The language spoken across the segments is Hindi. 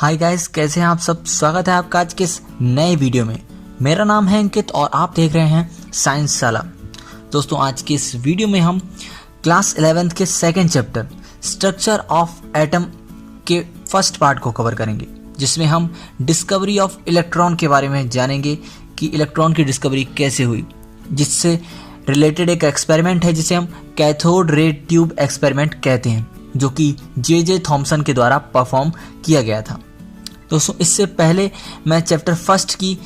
हाय गाइस, कैसे हैं आप सब। स्वागत है आपका आज के इस नए वीडियो में। मेरा नाम है अंकित और आप देख रहे हैं साइंस साला। दोस्तों, आज के इस वीडियो में हम क्लास 11th के second chapter structure of atom के फर्स्ट पार्ट को कवर करेंगे, जिसमें हम डिस्कवरी ऑफ इलेक्ट्रॉन के बारे में जानेंगे कि इलेक्ट्रॉन की डिस्कवरी कैसे हुई, जिससे रिलेटेड एक एक्सपेरिमेंट है जिसे हम कैथोड रे ट्यूब एक्सपेरिमेंट कहते हैं, जो कि जे थॉमसन के द्वारा परफॉर्म किया गया था। दोस्तों, इससे पहले मैं चैप्टर फर्स्ट की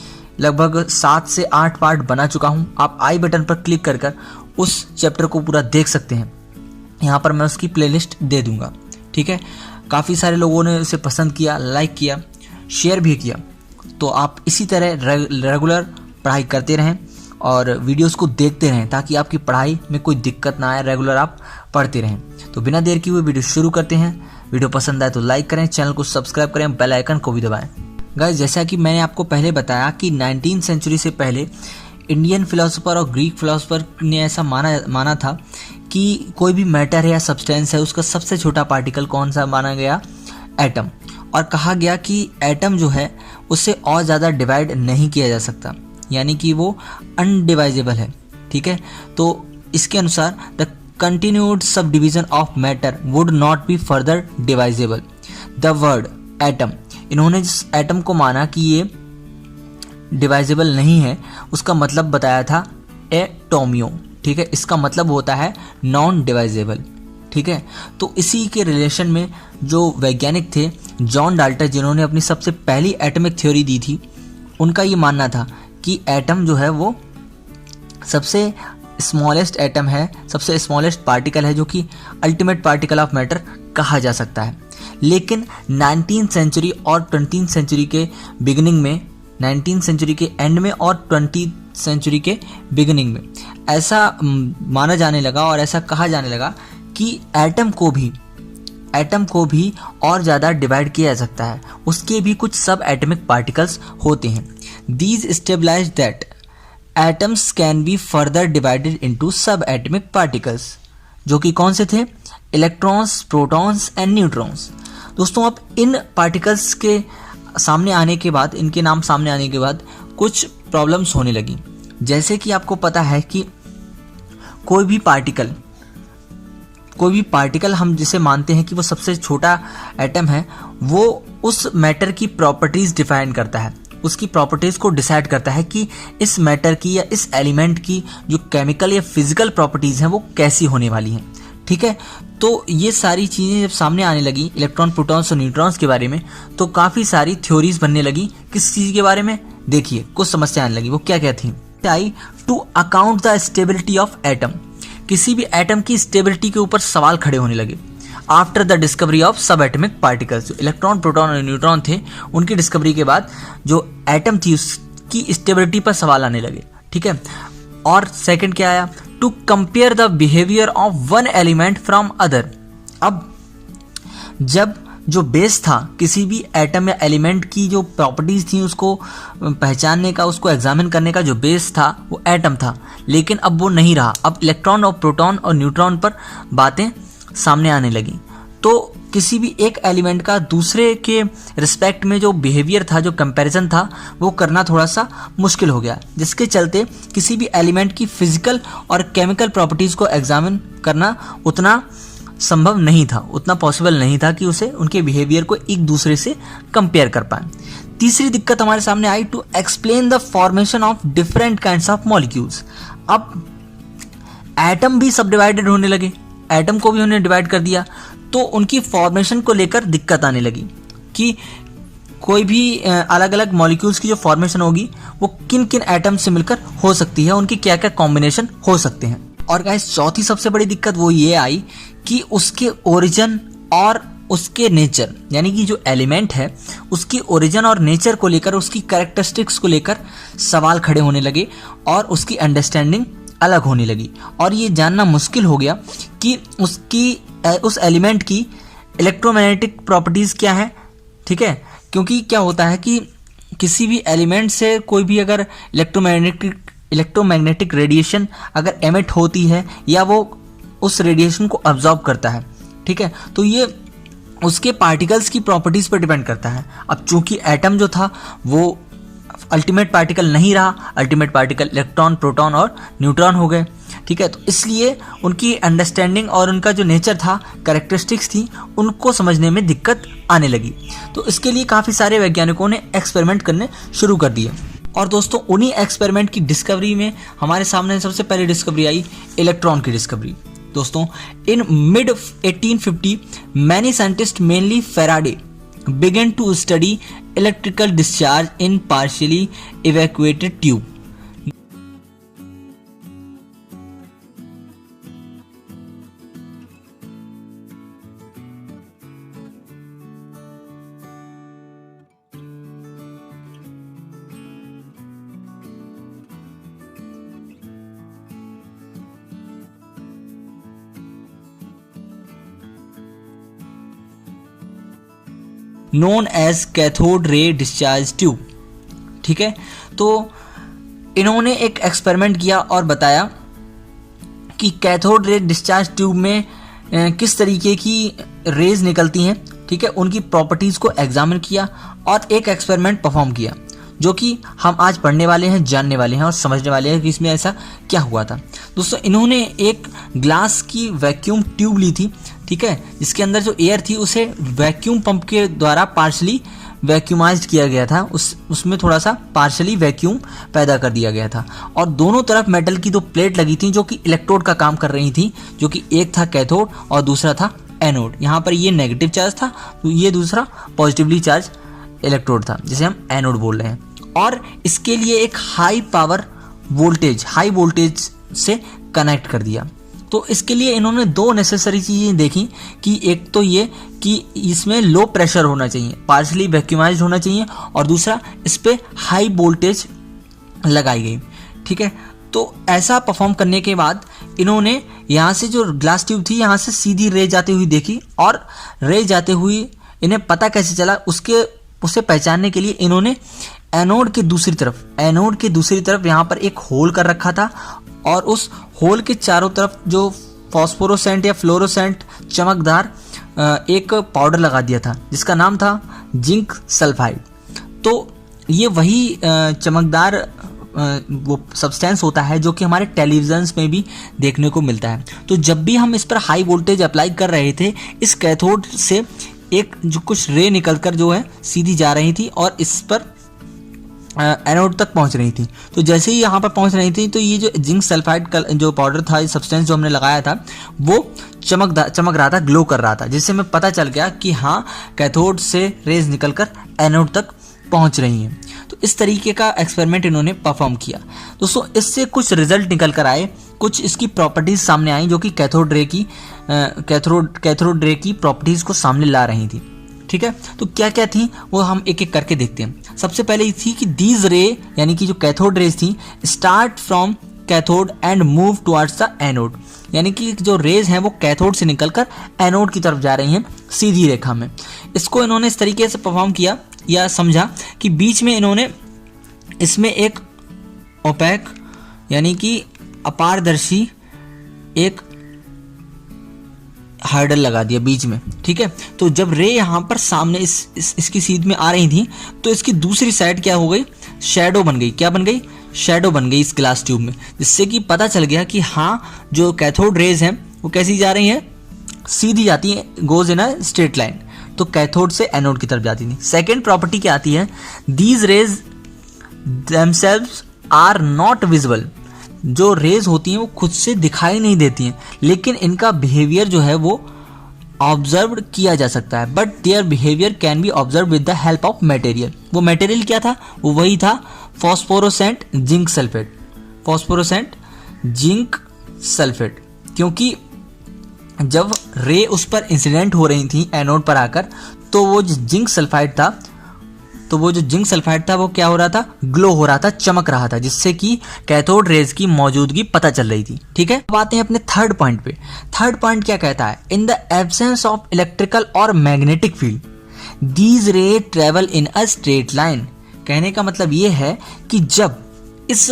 लगभग 7 से 8 पार्ट बना चुका हूं। आप आई बटन पर क्लिक कर उस चैप्टर को पूरा देख सकते हैं। यहाँ पर मैं उसकी प्लेलिस्ट दे दूंगा, ठीक है। काफ़ी सारे लोगों ने उसे पसंद किया, लाइक किया, शेयर भी किया। तो आप इसी तरह रेगुलर पढ़ाई करते रहें और वीडियोस को देखते रहें ताकि आपकी पढ़ाई में कोई दिक्कत ना आए, रेगुलर आप पढ़ते रहें। तो बिना देर किए हुए वीडियो शुरू करते हैं। वीडियो पसंद आए तो लाइक करें, चैनल को सब्सक्राइब करें, बेल आइकन को भी दबाएं। गाइस, जैसा कि मैंने आपको पहले बताया कि 19th सेंचुरी से पहले इंडियन फिलोसोफर और ग्रीक फिलोसोफर ने ऐसा माना था कि कोई भी मैटर है या सब्सटेंस है, उसका सबसे छोटा पार्टिकल कौन सा माना गया? एटम। और कहा गया कि एटम जो है उससे और ज़्यादा डिवाइड नहीं किया जा सकता, यानी कि वो अनडिवाइजेबल है, ठीक है। तो इसके अनुसार the continued subdivision of matter would not be further divisible. The word atom, इन्होंने जिस एटम को माना कि ये डिवाइजेबल नहीं है, उसका मतलब बताया था एटोमियो, ठीक है। इसका मतलब होता है नॉन डिवाइजेबल, ठीक है। तो इसी के रिलेशन में जो वैज्ञानिक थे जॉन डाल्टन, जिन्होंने अपनी सबसे पहली एटॉमिक थ्योरी दी थी, उनका ये मानना था कि एटम जो है वो सबसे स्मॉलेस्ट एटम है, सबसे स्मॉलेस्ट पार्टिकल है, जो कि अल्टीमेट पार्टिकल ऑफ मैटर कहा जा सकता है। लेकिन 19th सेंचुरी और 20th सेंचुरी के बिगिनिंग में, 19th सेंचुरी के एंड में और 20th सेंचुरी के बिगिनिंग में ऐसा माना जाने लगा और ऐसा कहा जाने लगा कि एटम को भी और ज़्यादा डिवाइड किया जा सकता है, उसके भी कुछ सब एटमिक पार्टिकल्स होते हैं। These stabilize that atoms can be further divided into subatomic particles, जो कि कौन से थे? Electrons, protons and neutrons. दोस्तों, अब इन पार्टिकल्स के सामने आने के बाद, इनके नाम सामने आने के बाद कुछ प्रॉब्लम्स होने लगी। जैसे कि आपको पता है कि कोई भी पार्टिकल हम जिसे मानते हैं कि वो सबसे छोटा एटम है, वो उस मैटर की प्रॉपर्टीज डिफाइन करता है, उसकी प्रॉपर्टीज को डिसाइड करता है कि इस मैटर की या इस एलिमेंट की जो केमिकल या फिजिकल प्रॉपर्टीज हैं वो कैसी होने वाली हैं, ठीक है। तो ये सारी चीज़ें जब सामने आने लगी इलेक्ट्रॉन, प्रोटॉन्स और न्यूट्रॉन्स के बारे में, तो काफ़ी सारी थ्योरीज बनने लगी। किस चीज़ के बारे में? देखिए, कुछ समस्या आने लगी। वो क्या क्या थी? आई to account the stability of atom. किसी भी एटम की स्टेबिलिटी के ऊपर सवाल खड़े होने लगे आफ्टर द डिस्कवरी ऑफ सब एटमिक पार्टिकल्स। जो इलेक्ट्रॉन, प्रोटॉन और न्यूट्रॉन थे, उनकी डिस्कवरी के बाद जो एटम थी उसकी स्टेबिलिटी पर सवाल आने लगे, ठीक है। और सेकंड क्या आया? To compare the behaviour of one element from other. अब जब जो बेस था किसी भी एटम या एलिमेंट की जो प्रॉपर्टीज थी, उसको पहचानने का, उसको एग्जामिन करने का जो बेस था वो एटम था, लेकिन अब वो नहीं रहा। अब इलेक्ट्रॉन और प्रोटॉन और न्यूट्रॉन पर बातें सामने आने लगी। तो किसी भी एक एलिमेंट का दूसरे के रिस्पेक्ट में जो बिहेवियर था, जो कंपैरिजन था, वो करना थोड़ा सा मुश्किल हो गया, जिसके चलते किसी भी एलिमेंट की फिजिकल और केमिकल प्रॉपर्टीज को एग्जामिन करना उतना संभव नहीं था, उतना पॉसिबल नहीं था कि उसे उनके बिहेवियर को एक दूसरे से कंपेयर कर पाए। तीसरी दिक्कत हमारे सामने आई to explain the formation of different kinds of molecules. अब एटम भी सब डिवाइडेड होने लगे, एटम को भी उन्होंने डिवाइड कर दिया, तो उनकी फॉर्मेशन को लेकर दिक्कत आने लगी कि कोई भी अलग अलग मॉलिक्यूल्स की जो फॉर्मेशन होगी वो किन किन एटम से मिलकर हो सकती है, उनकी क्या क्या कॉम्बिनेशन हो सकते हैं। और गाइस, चौथी सबसे बड़ी दिक्कत वो ये आई कि उसके ओरिजिन और उसके नेचर, यानी कि जो एलिमेंट है उसकी ओरिजिन और नेचर को लेकर, उसकी कैरेक्टरिस्टिक्स को लेकर सवाल खड़े होने लगे और उसकी अंडरस्टैंडिंग अलग होने लगी। और ये जानना मुश्किल हो गया कि उस एलिमेंट की इलेक्ट्रोमैग्नेटिक प्रॉपर्टीज क्या है, ठीक है। क्योंकि क्या होता है कि किसी भी एलिमेंट से कोई भी अगर इलेक्ट्रोमैग्नेटिक रेडिएशन अगर एमिट होती है या वो उस रेडिएशन को अब्जॉर्ब करता है, ठीक है, तो ये उसके पार्टिकल्स की प्रॉपर्टीज पर डिपेंड करता है। अब चूंकि एटम जो था वो अल्टीमेट पार्टिकल नहीं रहा, अल्टीमेट पार्टिकल इलेक्ट्रॉन, प्रोटॉन और न्यूट्रॉन हो गए, ठीक है। तो इसलिए उनकी अंडरस्टैंडिंग और उनका जो नेचर था, कैरेक्टरिस्टिक्स थी, उनको समझने में दिक्कत आने लगी। तो इसके लिए काफ़ी सारे वैज्ञानिकों ने एक्सपेरिमेंट करने शुरू कर दिए। और दोस्तों उन्हीं एक्सपेरिमेंट की डिस्कवरी में हमारे सामने सबसे पहले डिस्कवरी आई इलेक्ट्रॉन की डिस्कवरी। दोस्तों in mid 1850 many scientist mainly Faraday began to study electrical discharge in partially evacuated tube. Known as cathode ray discharge tube, ठीक है। तो इन्होंने एक एक्सपेरिमेंट किया और बताया कि कैथोड रे डिस्चार्ज ट्यूब में किस तरीके की रेज निकलती हैं, ठीक है। उनकी प्रॉपर्टीज़ को एग्जामिन किया और एक एक्सपेरिमेंट परफॉर्म किया जो कि हम आज पढ़ने वाले हैं, जानने वाले हैं और समझने वाले हैं कि इसमें ऐसा क्या हुआ था। दोस्तों इन्होंने एक ग्लास की वैक्यूम ट्यूब ली थी, ठीक है, जिसके अंदर जो एयर थी उसे वैक्यूम पंप के द्वारा पार्शली वैक्यूमाइज्ड किया गया था, उसमें थोड़ा सा पार्शली वैक्यूम पैदा कर दिया गया था। और दोनों तरफ मेटल की दो प्लेट लगी थी जो कि इलेक्ट्रोड का काम कर रही थी, जो कि एक था कैथोड और दूसरा था एनोड। यहाँ पर ये नेगेटिव चार्ज था, तो ये दूसरा पॉजिटिवली चार्ज इलेक्ट्रोड था, जिसे हम एनोड बोल रहे हैं। और इसके लिए एक हाई वोल्टेज से कनेक्ट कर दिया। तो इसके लिए इन्होंने दो नेसेसरी चीज़ें देखी कि एक तो ये कि इसमें लो प्रेशर होना चाहिए, पार्शली वैक्यूमाइज्ड होना चाहिए, और दूसरा इस पर हाई वोल्टेज लगाई गई, ठीक है। तो ऐसा परफॉर्म करने के बाद इन्होंने यहाँ से जो ग्लास ट्यूब थी यहाँ से सीधी रे जाती हुई देखी, और रे जाते हुए इन्हें पता कैसे चला उसे पहचानने के लिए इन्होंने एनोड के दूसरी तरफ यहाँ पर एक होल कर रखा था, और उस होल के चारों तरफ जो फॉस्फोरोसेंट या फ्लोरोसेंट चमकदार एक पाउडर लगा दिया था जिसका नाम था जिंक सल्फाइड। तो ये वही चमकदार वो सब्सटेंस होता है जो कि हमारे टेलीविजन्स में भी देखने को मिलता है। तो जब भी हम इस पर हाई वोल्टेज अप्लाई कर रहे थे, इस कैथोड से एक जो कुछ रे निकलकर जो है सीधी जा रही थी और इस पर एनोड तक पहुंच रही थी। तो जैसे ही यहाँ पर पहुंच रही थी तो ये जो जिंक सल्फाइड का जो पाउडर था, ये सब्सटेंस जो हमने लगाया था, वो चमक रहा था, ग्लो कर रहा था, जिससे हमें पता चल गया कि हाँ कैथोड से रेज निकलकर एनोड तक पहुंच रही हैं। तो इस तरीके का एक्सपेरिमेंट इन्होंने परफॉर्म किया। दोस्तों इससे कुछ रिजल्ट निकल कर आए, कुछ इसकी प्रॉपर्टीज सामने आई जो कि कैथोड रे की प्रॉपर्टीज को सामने ला रही थी, ठीक है। तो क्या क्या थी वो हम एक एक करके देखते हैं। सबसे पहले ये थी कि दीज रे यानी कि जो कैथोड रेज थी start from cathode and move towards the anode, यानी कि जो रेज हैं वो कैथोड से निकलकर एनोड की तरफ जा रही हैं सीधी रेखा में। इसको इन्होंने इस तरीके से परफॉर्म किया या समझा कि बीच में इन्होंने इसमें एक ओपेक यानी कि अपारदर्शी एक हार्डल लगा दिया बीच में, ठीक है। तो जब रे यहाँ पर सामने इसकी सीध में आ रही थी तो इसकी दूसरी साइड क्या हो गई, शैडो बन गई। क्या बन गई? शैडो बन गई इस ग्लास ट्यूब में, जिससे कि पता चल गया कि हाँ जो कैथोड रेज हैं वो कैसी जा रही हैं, सीधी जाती हैं, goes in a straight line. तो कैथोड से एनोड की तरफ जाती थी। सेकेंड प्रॉपर्टी क्या आती है, these rays themselves are not visible. जो रेज होती हैं वो खुद से दिखाई नहीं देती हैं, लेकिन इनका बिहेवियर जो है वो ऑब्जर्व किया जा सकता है। But their behaviour can be observe with the help of material. वो मटेरियल क्या था? वो वही था फॉस्फोरोसेंट जिंक सल्फेट। फॉस्फोरोसेंट जिंक सल्फेट, क्योंकि जब रे उस पर इंसिडेंट हो रही थी एनोड पर आकर, तो वो जो जिंक सल्फाइड था वो क्या हो रहा था, ग्लो हो रहा था, चमक रहा था, जिससे कि कैथोड रेज की मौजूदगी पता चल रही थी, ठीक है। अब आते हैं अपने थर्ड पॉइंट पे। थर्ड पॉइंट क्या कहता है, in the absence of electrical और मैग्नेटिक फील्ड दीज रे travel in a straight line. कहने का मतलब ये है कि जब इस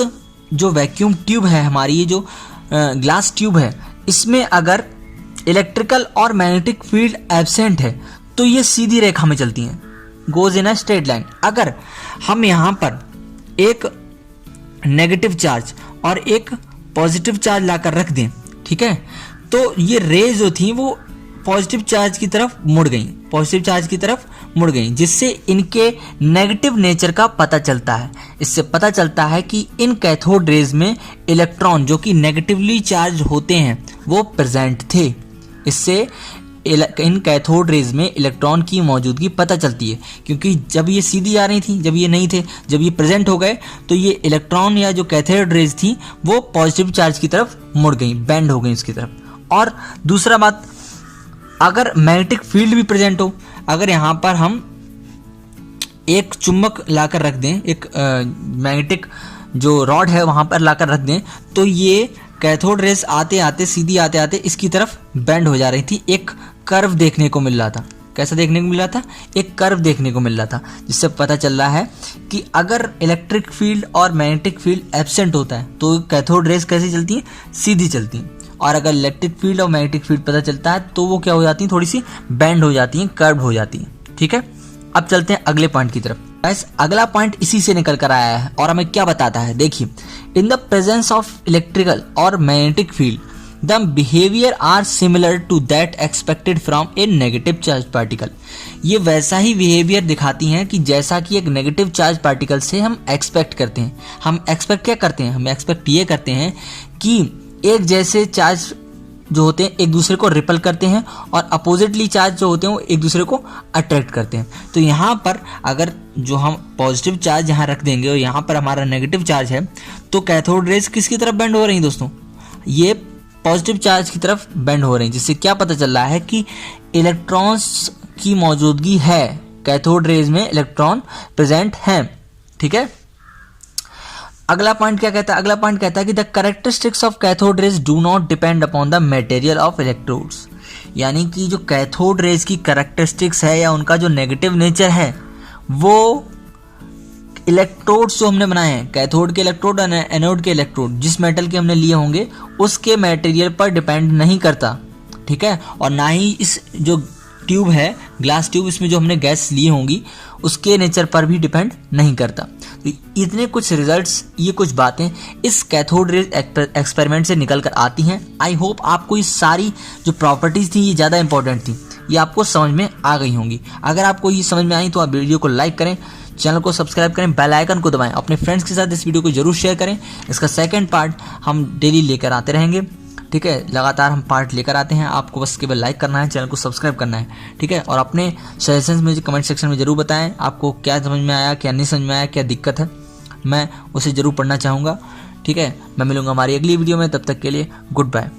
जो वैक्यूम ट्यूब है हमारी, ये जो ग्लास ट्यूब है, इसमें अगर इलेक्ट्रिकल और मैग्नेटिक फील्ड एब्सेंट है तो ये सीधी रेखा में चलती हैं, goes in a straight line. अगर हम यहाँ पर एक नेगेटिव चार्ज और एक पॉजिटिव चार्ज लाकर रख दें, ठीक है, तो ये रेज जो थी वो पॉजिटिव चार्ज की तरफ मुड़ गई, पॉजिटिव चार्ज की तरफ मुड़ गई, जिससे इनके नेगेटिव नेचर का पता चलता है। इससे पता चलता है कि इन कैथोड रेज में इलेक्ट्रॉन जो कि नेगेटिवली चार्ज होते हैं वो प्रेजेंट थे। इससे इन कैथोड रेज में इलेक्ट्रॉन की मौजूदगी पता चलती है, क्योंकि जब ये सीधी आ रही थी, जब ये नहीं थे, जब ये प्रेजेंट हो गए तो ये इलेक्ट्रॉन या जो कैथोड रेज थी वो पॉजिटिव चार्ज की तरफ मुड़ गई, बेंड हो गई इसकी तरफ। और दूसरा बात, अगर मैग्नेटिक फील्ड भी प्रेजेंट हो, अगर यहाँ पर हम एक चुंबक लाकर रख दें, एक मैग्नेटिक जो रॉड है वहाँ पर लाकर रख दें, तो ये कैथोड रेस आते आते सीधी आते आते इसकी तरफ बेंड हो जा रही थी। एक कर्व देखने को मिल रहा था। कैसा देखने को मिल रहा था? एक कर्व देखने को मिल रहा था, जिससे पता चल रहा है कि अगर इलेक्ट्रिक फील्ड और मैग्नेटिक फील्ड एब्सेंट होता है तो कैथोड रेस कैसी चलती हैं? सीधी चलती हैं। और अगर इलेक्ट्रिक फील्ड और मैग्नेटिक फील्ड पता चलता है तो वो क्या हो जाती हैं? थोड़ी सी बेंड हो जाती हैं, कर्व हो जाती हैं। ठीक है, अब चलते हैं अगले पॉइंट की तरफ। गाइस, अगला पॉइंट इसी से निकल कर आया है और हमें क्या बताता है, देखिए, in the presence of electrical और magnetic field the behaviour are similar to that expected from a negative charge particle. ये वैसा ही बिहेवियर दिखाती हैं कि जैसा कि एक नेगेटिव चार्ज पार्टिकल से हम एक्सपेक्ट करते हैं। हम एक्सपेक्ट क्या करते हैं? हम एक्सपेक्ट ये करते हैं कि एक जैसे चार्ज जो होते हैं एक दूसरे को रिपल करते हैं और अपोजिटली चार्ज जो होते हैं वो एक दूसरे को अट्रैक्ट करते हैं। तो यहाँ पर अगर जो हम पॉजिटिव चार्ज यहाँ रख देंगे और यहाँ पर हमारा नेगेटिव चार्ज है, तो कैथोड रेज किसकी तरफ बेंड हो रही हैं दोस्तों? ये पॉजिटिव चार्ज की तरफ बेंड हो रही हैं, जिससे क्या पता चल रहा है कि इलेक्ट्रॉन्स की मौजूदगी है, कैथोड रेज में इलेक्ट्रॉन प्रेजेंट हैं। ठीक है, अगला पॉइंट क्या कहता है? अगला पॉइंट कहता है कि the characteristics of cathode rays do not depend upon the material of electrodes. यानी कि जो कैथोड रेज की कैरेक्टरिस्टिक्स है या उनका जो नेगेटिव नेचर है वो इलेक्ट्रोड्स जो हमने बनाए हैं, कैथोड के इलेक्ट्रोड और एनोड के इलेक्ट्रोड, जिस मेटल के हमने लिए होंगे उसके मटेरियल पर डिपेंड नहीं करता। ठीक है, और ना ही इस जो ट्यूब है, ग्लास ट्यूब, इसमें जो हमने गैस ली होंगी उसके नेचर पर भी डिपेंड नहीं करता। तो इतने कुछ रिजल्ट्स, ये कुछ बातें इस कैथोड रेज एक्सपेरिमेंट से निकल कर आती हैं। आई होप आपको ये सारी जो प्रॉपर्टीज थी ये ज़्यादा इंपॉर्टेंट थी, ये आपको समझ में आ गई होंगी। अगर आपको ये समझ में आई तो आप वीडियो को लाइक करें, चैनल को सब्सक्राइब करें, बेल आइकन को दबाएं, अपने फ्रेंड्स के साथ इस वीडियो को जरूर शेयर करें। इसका सेकंड पार्ट हम डेली लेकर आते रहेंगे। ठीक है, लगातार हम पार्ट लेकर आते हैं, आपको बस केवल लाइक करना है, चैनल को सब्सक्राइब करना है। ठीक है, और अपने सजेशंस मुझे कमेंट सेक्शन में जरूर बताएं, आपको क्या समझ में आया, क्या नहीं समझ में आया, क्या दिक्कत है, मैं उसे जरूर पढ़ना चाहूँगा। ठीक है, मैं मिलूंगा हमारी अगली वीडियो में, तब तक के लिए गुड बाय।